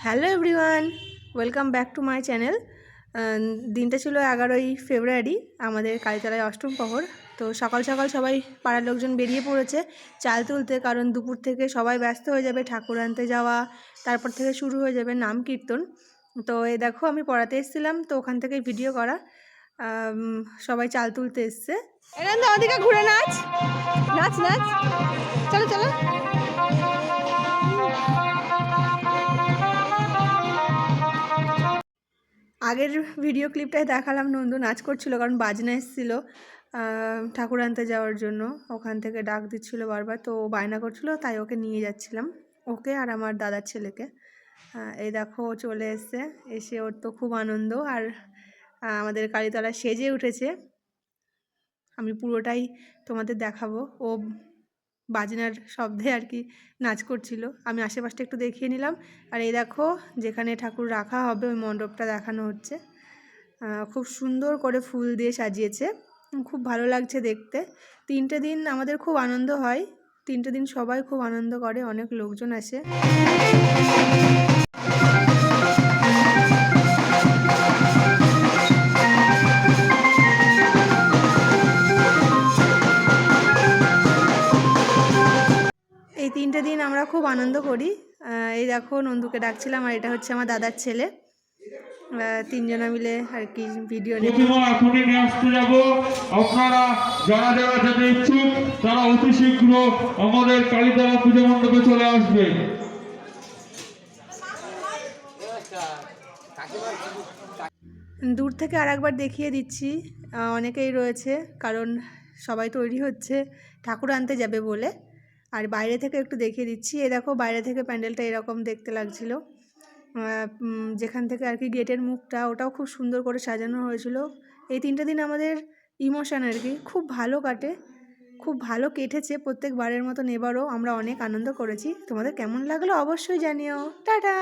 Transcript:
Hello everyone, welcome back to my channel. দিনটা ছিল 11ই ফেব্রুয়ারি, আমাদের কালীতলায় অষ্টম প্রহর। তো সকাল সকাল সবাই পাড়ার লোকজন বেরিয়ে পড়েছে চাল তুলতে, কারণ দুপুর থেকে সবাই ব্যস্ত হয়ে যাবে ঠাকুর আনতে যাওয়া, তারপর থেকে শুরু হয়ে যাবে নাম কীর্তন। তো এই দেখো আমি পড়াতে এসেছিলাম, তো ওখান থেকে ভিডিও করা। সবাই চাল তুলতে এসছে। এখান থেকে ওদিকে ঘুরে নাচ নাচ নাচ, চলো চলো। আগের ভিডিও ক্লিপটায় দেখালাম নন্দু নাচ করছিল, কারণ বাজনা এসেছিল ঠাকুর আনতে যাওয়ার জন্য। ওখান থেকে ডাক দিচ্ছিল বারবার, তো বায়না করছিল, তাই ওকে নিয়ে যাচ্ছিলাম, ওকে আর আমার দাদার ছেলেকে। এই দেখো চলে এসে ওর তো খুব আনন্দ, আর আমাদের কালীতলা সেজে উঠেছে। আমি পুরোটাই তোমাদের দেখাবো। ও বাজনার শব্দে আর কি নাচ করছিল, আমি আশেপাশটা একটু দেখিয়ে নিলাম। আর এই দেখো যেখানে ঠাকুর রাখা হবে ওই মণ্ডপটা দেখানো হচ্ছে। খুব সুন্দর করে ফুল দিয়ে সাজিয়েছে, খুব ভালো লাগছে দেখতে। 3টে দিন আমাদের খুব আনন্দ হয়, 3টে দিন সবাই খুব আনন্দ করে, অনেক লোকজন আসে। এই 3টে দিন আমরা খুব আনন্দ করি। এই দেখো নন্দুকে ডাকছিলাম, আর এটা হচ্ছে আমার দাদার ছেলে। 3জনা মিলে আর কি ভিডিও এখনই নিয়ে আসতে যাব। আপনারা যারা যারা যেতে ইচ্ছুক তারা অতি শীঘ্র আমাদের কালীতলা পুজো মণ্ডপে চলে আসবে। দূর থেকে আর একবার দেখিয়ে দিচ্ছি, অনেকেই রয়েছে, কারণ সবাই তৈরি হচ্ছে ঠাকুর আনতে যাবে বলে। আর বাইরে থেকে একটু দেখিয়ে দিচ্ছি, এ দেখো বাইরে থেকে প্যান্ডেলটা এরকম দেখতে লাগছিল। যেখান থেকে আর কি গেটের মুখটা, ওটাও খুব সুন্দর করে সাজানো হয়েছিল। এই 3টে দিন আমাদের ইমোশন আর কি খুব ভালো কাটে, খুব ভালো কেটেছে প্রত্যেকবারের মতন। এবারও আমরা অনেক আনন্দ করেছি। তোমাদের কেমন লাগলো অবশ্যই জানিও। টাটা।